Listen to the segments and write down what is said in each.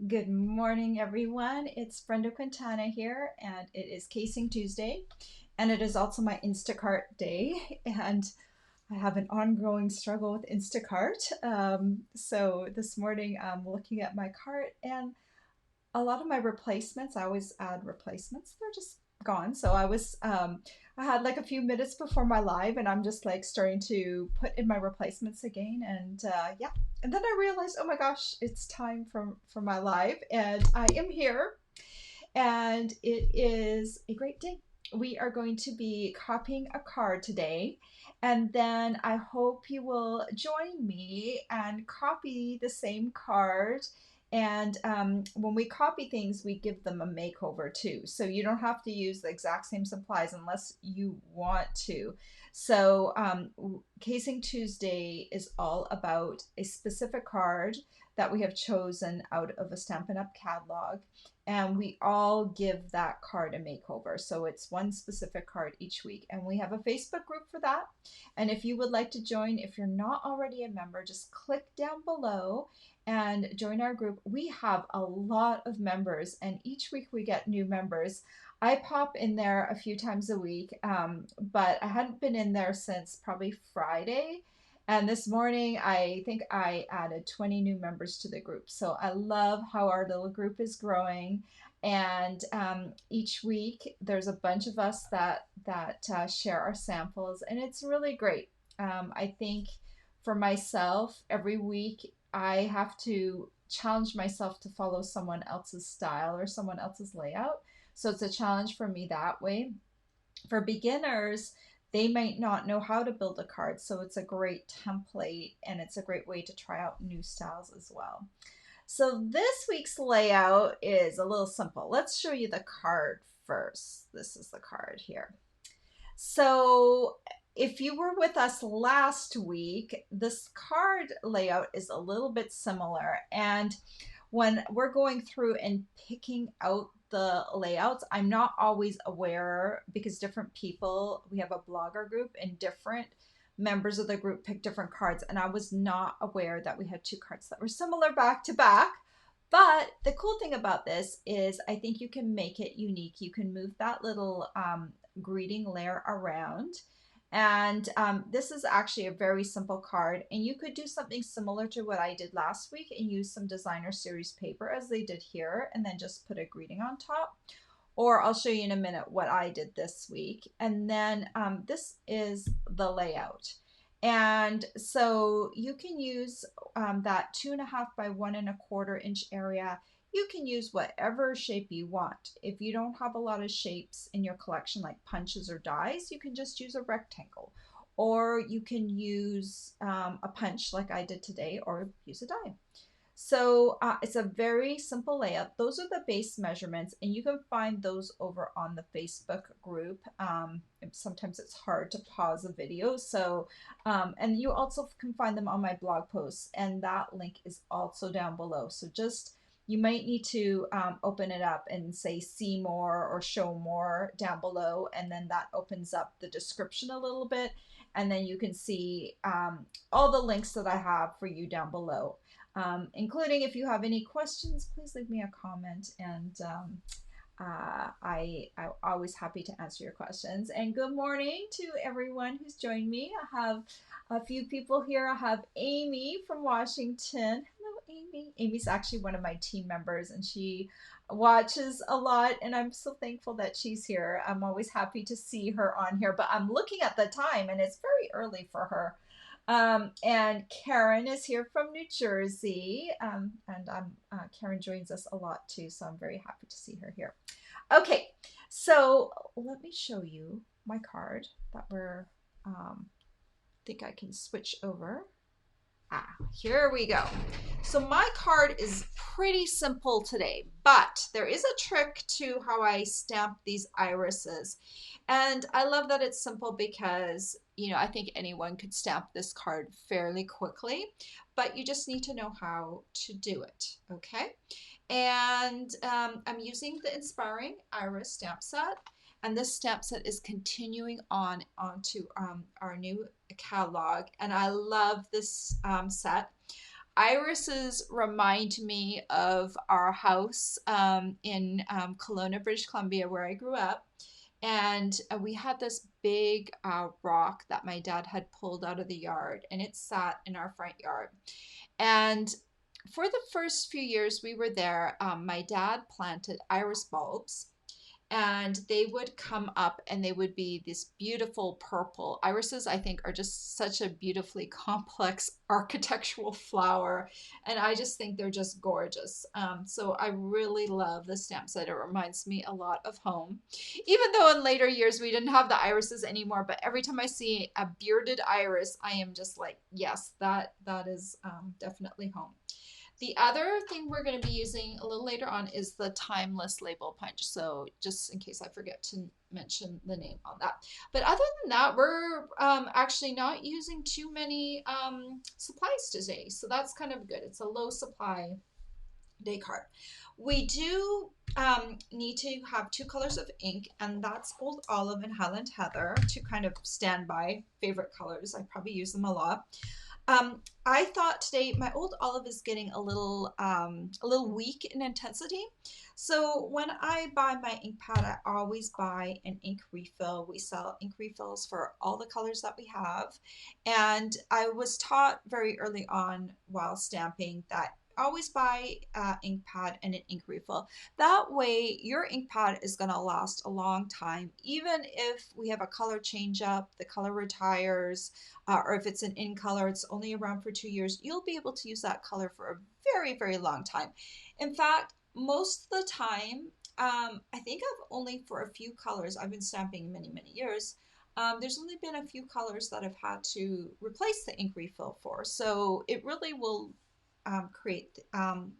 Good morning, everyone. It's Brenda Quintana here, and it is Casing Tuesday, and it is also my Instacart day. And I have an ongoing struggle with Instacart. So this morning I'm looking at my cart, and a lot of my replacements, I always add replacements, they're just gone. So I had like a few minutes before my live, and I'm just like starting to put in my replacements again. And yeah, and then I realized, oh my gosh, it's time for my live, and I am here, and it is a great day. We are going to be copying a card today, and then I hope you will join me and copy the same card. And when we copy things, we give them a makeover too. So you don't have to use the exact same supplies unless you want to. So, Casing Tuesday is all about a specific card that we have chosen out of a Stampin' Up catalog, and we all give that card a makeover. So it's one specific card each week, and we have a Facebook group for that. And if you would like to join, if you're not already a member, just click down below and join our group. We have a lot of members, and each week we get new members. I pop in there a few times a week, but I hadn't been in there since probably Friday. And this morning, I think I added 20 new members to the group. So I love how our little group is growing. And each week, there's a bunch of us that share our samples, and it's really great. I think for myself, every week I have to challenge myself to follow someone else's style or someone else's layout. So it's a challenge for me that way. For beginners, they might not know how to build a card, so it's a great template, and it's a great way to try out new styles as well. So this week's layout is a little simple. Let's show you the card first. This is the card here. So if you were with us last week, this card layout is a little bit similar. And when we're going through and picking out the layouts, I'm not always aware because different people, we have a blogger group, and different members of the group pick different cards. And I was not aware that we had two cards that were similar back to back. But the cool thing about this is I think you can make it unique. You can move that little greeting layer around. And this is actually a very simple card. And you could do something similar to what I did last week and use some designer series paper as they did here, and then just put a greeting on top. Or I'll show you in a minute what I did this week. And then this is the layout. And so you can use that 2.5 by 1.25 inch area. You can use whatever shape you want. If you don't have a lot of shapes in your collection, like punches or dies, you can just use a rectangle. Or you can use a punch like I did today, or use a die. So it's a very simple layout. Those are the base measurements, and you can find those over on the Facebook group. Sometimes it's hard to pause a video. So, and you also can find them on my blog posts, and that link is also down below. So just, you might need to open it up and say see more or show more down below, and then that opens up the description a little bit, and then you can see all the links that I have for you down below. Including if you have any questions, please leave me a comment, and I'm always happy to answer your questions. And good morning to everyone who's joined me. I have a few people here. I have Amy from Washington. Hello, Amy. Amy's actually one of my team members, and she watches a lot, and I'm so thankful that she's here. I'm always happy to see her on here, but I'm looking at the time, and it's very early for her. And Karen is here from New Jersey, and Karen joins us a lot too, so I'm very happy to see her here. Okay, so let me show you my card that we're, think I can switch over. Here we go. So my card is pretty simple today, but there is a trick to how I stamp these irises. And I love that it's simple because, you know, I think anyone could stamp this card fairly quickly, but you just need to know how to do it, okay? And I'm using the Inspiring Iris stamp set, and this stamp set is continuing on onto our new catalog, and I love this set. Irises remind me of our house in Kelowna, British Columbia, where I grew up. And we had this big rock that my dad had pulled out of the yard, and it sat in our front yard. And for the first few years we were there, my dad planted iris bulbs, and they would come up and they would be this beautiful purple. Irises, I think, are just such a beautifully complex architectural flower, and I just think they're just gorgeous. So I really love the stamp set. It reminds me a lot of home, even though in later years we didn't have the irises anymore. But every time I see a bearded iris, I am just like, yes, that is definitely home. The other thing we're going to be using a little later on is the timeless label punch. So just in case I forget to mention the name on that. But other than that, we're actually not using too many supplies today. So that's kind of good. It's a low supply day card. We do need to have two colors of ink, and that's Old Olive and Highland Heather, two kind of standby favorite colors. I probably use them a lot. I thought today my Old Olive is getting a little weak in intensity. So when I buy my ink pad, I always buy an ink refill. We sell ink refills for all the colors that we have. And I was taught very early on while stamping that always buy ink pad and an ink refill. That way your ink pad is going to last a long time. Even if we have a color change up, the color retires, or if it's an in color, it's only around for 2 years, you'll be able to use that color for a very, very long time. In fact, most of the time, I think I've only for a few colors, I've been stamping many, many years. There's only been a few colors that I've had to replace the ink refill for. So it really will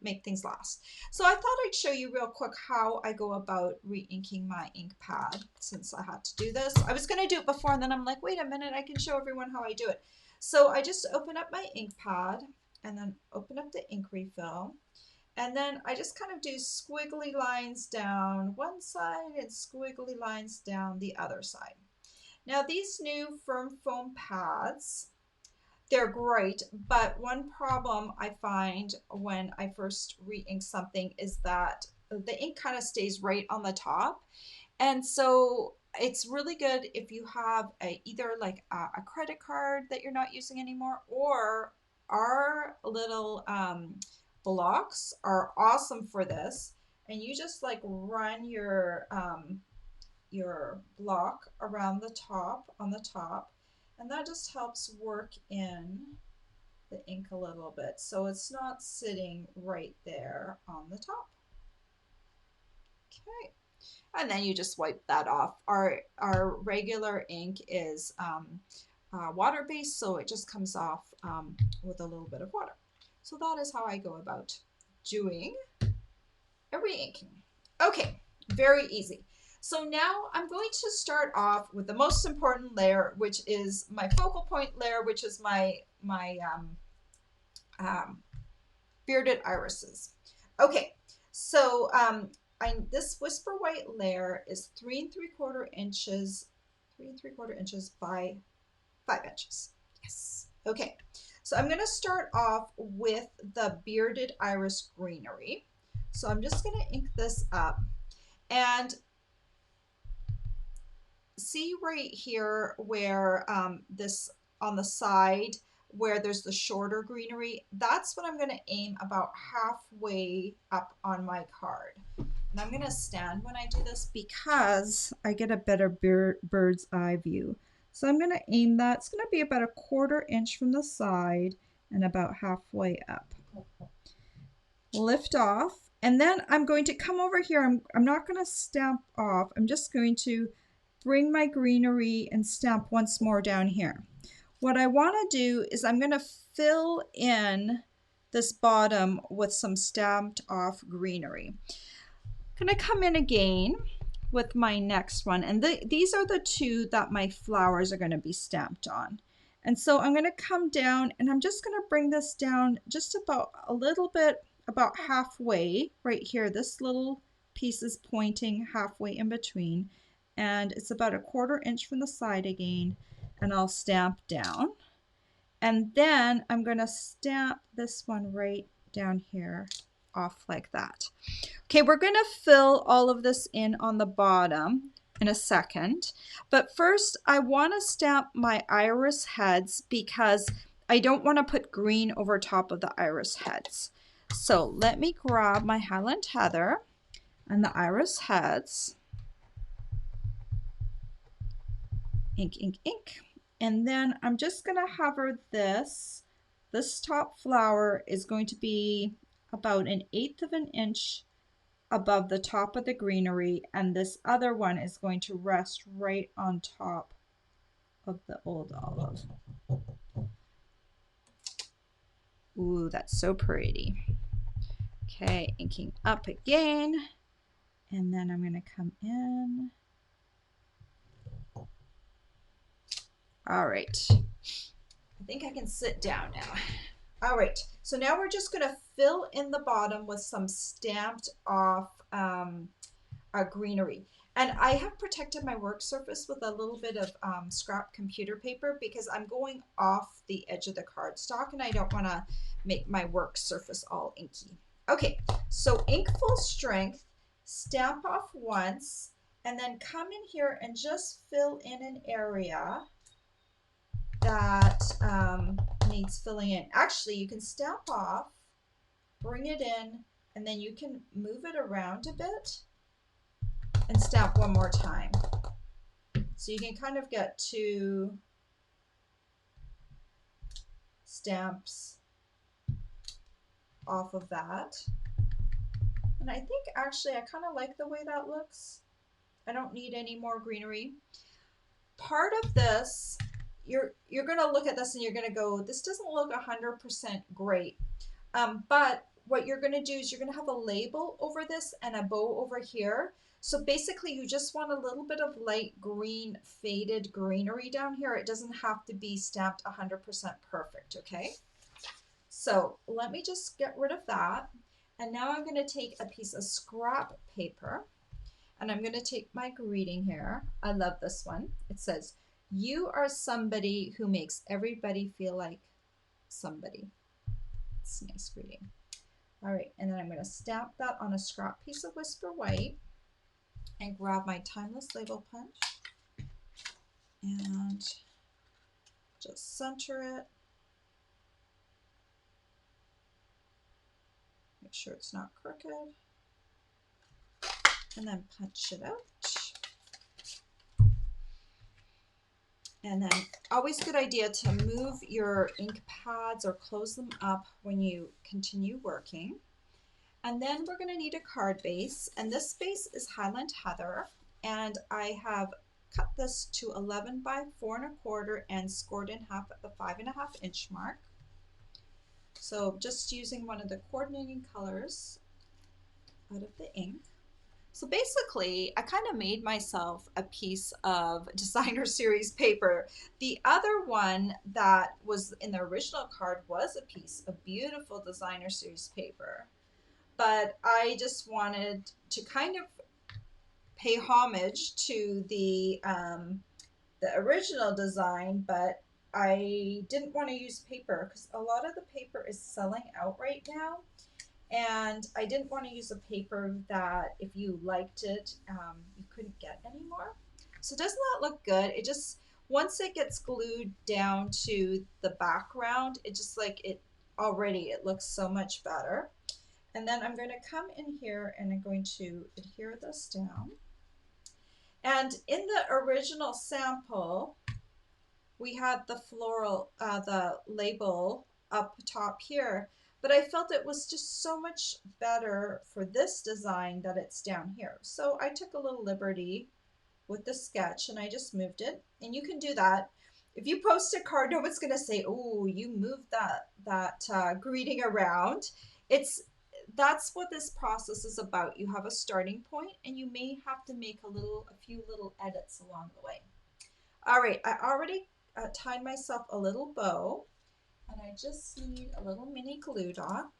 make things last. So I thought I'd show you real quick how I go about re-inking my ink pad, since I had to do this. I was going to do it before, and then I'm like, wait a minute, I can show everyone how I do it. So I just open up my ink pad and then open up the ink refill. And then I just kind of do squiggly lines down one side and squiggly lines down the other side. Now these new firm foam pads, they're great, but one problem I find when I first re-ink something is that the ink kind of stays right on the top. And so it's really good if you have either like a credit card that you're not using anymore, or our little blocks are awesome for this. And you just like run your block around the top, on the top, and that just helps work in the ink a little bit so it's not sitting right there on the top. Okay, and then you just wipe that off. Our regular ink is water based, so it just comes off with a little bit of water. So that is how I go about doing a re-inking. Okay, very easy. So now I'm going to start off with the most important layer, which is my focal point layer, which is my bearded irises. Okay, so this Whisper White layer is 3 3/4 inches, 3 3/4 inches by 5 inches. Yes. Okay, so I'm going to start off with the bearded iris greenery. So I'm just going to ink this up, and see right here where this on the side where there's the shorter greenery, that's what I'm going to aim about halfway up on my card. And I'm going to stand when I do this because I get a better bird's eye view. So I'm going to aim that. It's going to be about 1/4 inch from the side and about halfway up. Lift off, and then I'm going to come over here. I'm not going to stamp off. I'm just going to bring my greenery and stamp once more down here. What I want to do is I'm going to fill in this bottom with some stamped off greenery. I'm going to come in again with my next one, and these are the two that my flowers are going to be stamped on. And so I'm going to come down, and I'm just going to bring this down just about a little bit, about halfway right here. This little piece is pointing halfway in between, and it's about 1/4 inch from the side again, and I'll stamp down. And then I'm going to stamp this one right down here off like that. Okay, we're going to fill all of this in on the bottom in a second. But first, I want to stamp my iris heads because I don't want to put green over top of the iris heads. So let me grab my Highland Heather and the iris heads. Ink, ink, ink. And then I'm just going to hover this. This top flower is going to be about 1/8 of an inch above the top of the greenery, and this other one is going to rest right on top of the old olive. Ooh, that's so pretty. Okay, inking up again, and then I'm going to come in. All right, I think I can sit down now. All right, so now we're just going to fill in the bottom with some stamped off greenery. And I have protected my work surface with a little bit of scrap computer paper because I'm going off the edge of the cardstock and I don't want to make my work surface all inky. Okay, so ink full strength, stamp off once, and then come in here and just fill in an area that needs filling in. Actually, you can stamp off, bring it in, and then you can move it around a bit and stamp one more time. So you can kind of get 2 stamps off of that. And I think actually I kind of like the way that looks. I don't need any more greenery. Part of this, you're going to look at this and you're going to go, this doesn't look 100% great. But what you're going to do is you're going to have a label over this and a bow over here. So basically you just want a little bit of light green faded greenery down here. It doesn't have to be stamped 100% perfect, okay? So let me just get rid of that. And now I'm going to take a piece of scrap paper and I'm going to take my greeting here. I love this one. It says, "You are somebody who makes everybody feel like somebody." It's a nice greeting. All right, and then I'm going to stamp that on a scrap piece of Whisper White and grab my Timeless Label Punch and just center it. Make sure it's not crooked. And then punch it out. And then always a good idea to move your ink pads or close them up when you continue working. And then we're going to need a card base, and this base is Highland Heather, and I have cut this to 11 by 4 1/4 and scored in half at the 5.5 inch mark. So just using one of the coordinating colors out of the ink. So basically, I kind of made myself a piece of designer series paper. The other one that was in the original card was a piece of beautiful designer series paper. But I just wanted to kind of pay homage to the original design, but I didn't want to use paper because a lot of the paper is selling out right now. And I didn't want to use a paper that if you liked it, you couldn't get anymore. So doesn't that look good? It just, once it gets glued down to the background, it just like it already, it looks so much better. And then I'm going to come in here and I'm going to adhere this down. And in the original sample, we had the floral, the label up top here, but I felt it was just so much better for this design that it's down here. So I took a little liberty with the sketch and I just moved it. And you can do that. If you post a card, no one's going to say, "Oh, you moved that greeting around." That's what this process is about. You have a starting point and you may have to make a few little edits along the way. All right, I already tied myself a little bow and I just need a little mini glue dot.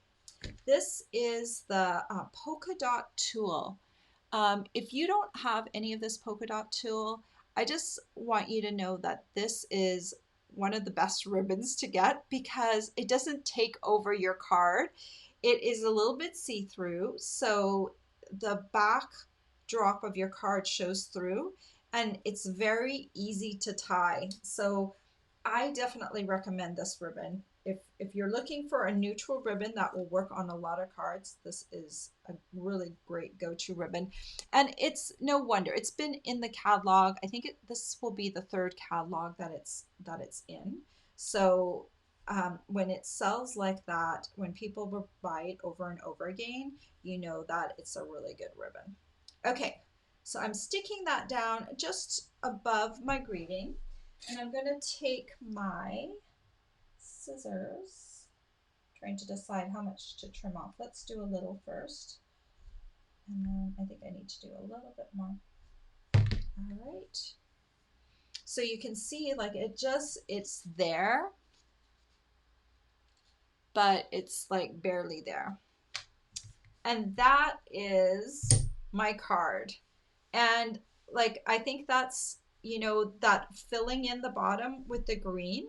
This is the polka dot tool. If you don't have any of this polka dot tool, I just want you to know that this is one of the best ribbons to get because it doesn't take over your card. It is a little bit see-through, so the back drop of your card shows through, and it's very easy to tie. So I definitely recommend this ribbon. If you're looking for a neutral ribbon that will work on a lot of cards, this is a really great go-to ribbon. And it's no wonder it's been in the catalog. I think this will be the third catalog that it's in. So when it sells like that, when people will buy it over and over again, you know that it's a really good ribbon. Okay, so I'm sticking that down just above my greeting, and I'm going to take my scissors, trying to decide how much to trim off. Let's do a little first, and then I think I need to do a little bit more. All right. So you can see like it's there, but it's like barely there. And that is my card. And like, I think that's, that filling in the bottom with the green,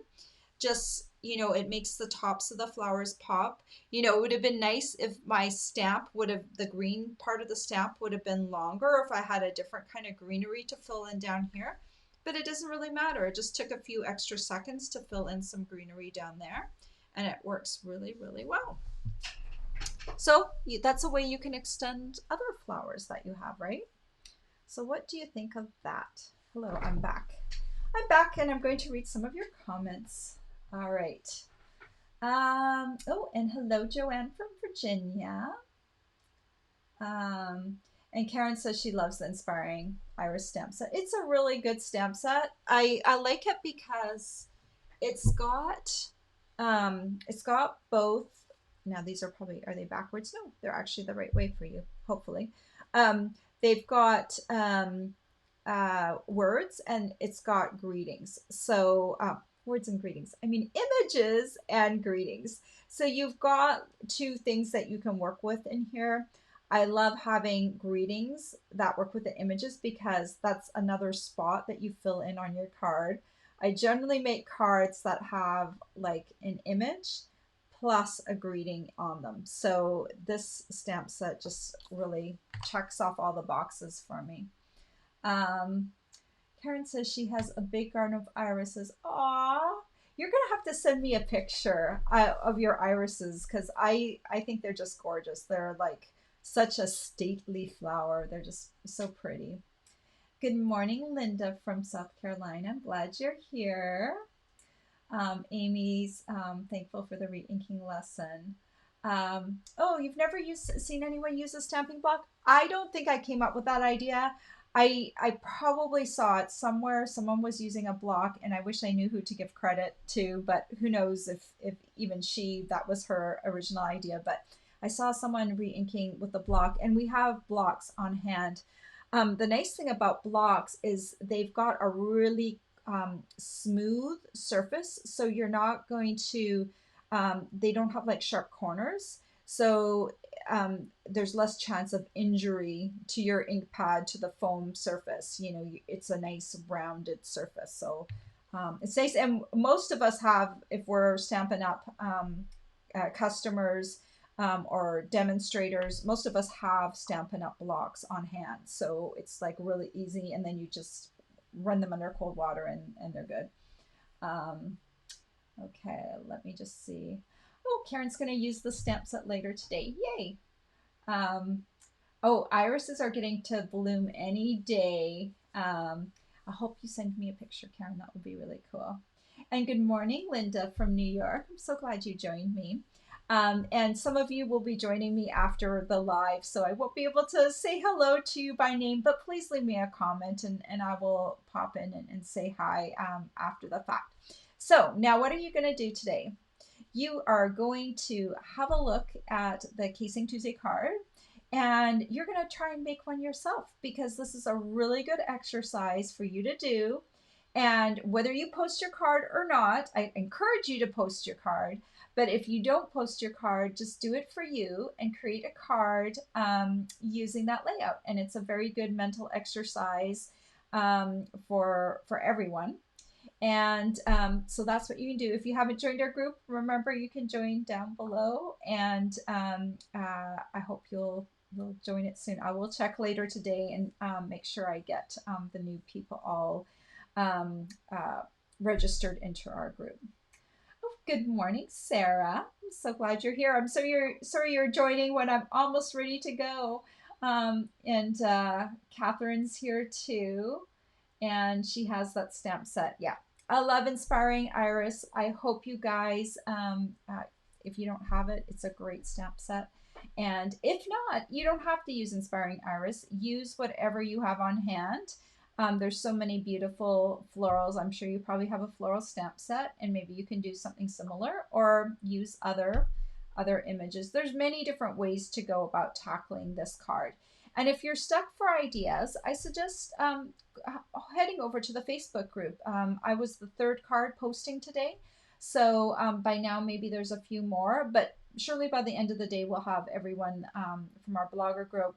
just, it makes the tops of the flowers pop. It would have been nice if my stamp the green part of the stamp would have been longer, or if I had a different kind of greenery to fill in down here. But it doesn't really matter. It just took a few extra seconds to fill in some greenery down there, and it works really, really well. So that's a way you can extend other flowers that you have, right? So what do you think of that? Hello, I'm back. I'm back, and I'm going to read some of your comments. All right. Oh, and hello, Joanne from Virginia. And Karen says she loves the Inspiring Iris stamp set. It's a really good stamp set. I like it because it's got both. Now these are they backwards? No, they're actually the right way for you, hopefully. They've got words, and it's got greetings. So words and greetings. I mean images and greetings. So you've got two things that you can work with in here. I love having greetings that work with the images because that's another spot that you fill in on your card. I generally make cards that have like an image plus a greeting on them. So this stamp set just really checks off all the boxes for me. Karen says she has a big garden of irises. Aww. You're going to have to send me a picture of your irises because I think they're just gorgeous. They're like such a stately flower. They're just so pretty. Good morning, Linda from South Carolina. I'm glad you're here. Amy's thankful for the re-inking lesson. Oh, you've never seen anyone use a stamping block? I don't think I came up with that idea. I probably saw it somewhere. Someone was using a block, and I wish I knew who to give credit to, but who knows if even that was her original idea. But I saw someone re-inking with a block, and we have blocks on hand. The nice thing about blocks is they've got a really smooth surface, so you're not going to they don't have like sharp corners, so there's less chance of injury to your ink pad, to the foam surface. It's a nice rounded surface, so it's nice. And most of us have, if we're Stampin' Up customers or demonstrators, most of us have Stampin' Up blocks on hand, so it's like really easy, and then you just run them under cold water and they're good. Okay, let me just see. Oh, Karen's going to use the stamp set later today. Yay! Oh, irises are getting to bloom any day. I hope you send me a picture, Karen. That would be really cool. And good morning, Linda from New York. I'm so glad you joined me. And some of you will be joining me after the live, so I won't be able to say hello to you by name, but please leave me a comment, and I will pop in and say hi after the fact. So now what are you going to do today? You are going to have a look at the Casing Tuesday card, and you're going to try and make one yourself, because this is a really good exercise for you to do. And whether you post your card or not, I encourage you to post your card. But if you don't post your card, just do it for you and create a card using that layout. And it's a very good mental exercise for everyone. And so that's what you can do. If you haven't joined our group, remember you can join down below. And I hope you'll join it soon. I will check later today and make sure I get the new people all um, uh, registered into our group. Oh, good morning, Sarah. I'm so glad you're here. Sorry you're joining when I'm almost ready to go. And Catherine's here too, and she has that stamp set. Yeah, I love Inspiring Iris. I hope you guys, if you don't have it, it's a great stamp set. And if not, you don't have to use Inspiring Iris. Use whatever you have on hand. There's so many beautiful florals. I'm sure you probably have a floral stamp set, and maybe you can do something similar or use other images. There's many different ways to go about tackling this card. And if you're stuck for ideas, I suggest heading over to the Facebook group. I was the third card posting today. So by now, maybe there's a few more, but surely by the end of the day, we'll have everyone from our blogger group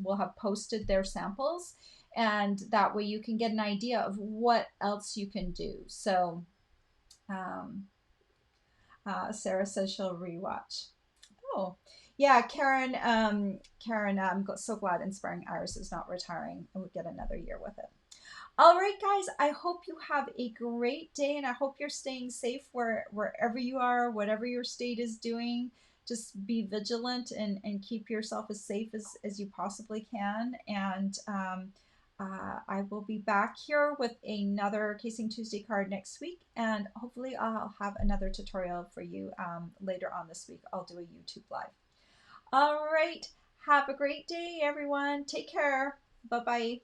will have posted their samples. And that way you can get an idea of what else you can do. So um, Sarah says she'll rewatch. Oh, yeah, Karen. Karen, I'm so glad Inspiring Iris is not retiring, and we get another year with it. All right, guys. I hope you have a great day, and I hope you're staying safe wherever you are, whatever your state is doing. Just be vigilant and keep yourself as safe as you possibly can. And I will be back here with another Casing Tuesday card next week, and hopefully I'll have another tutorial for you later on this week. I'll do a YouTube live. All right. Have a great day, everyone. Take care. Bye-bye.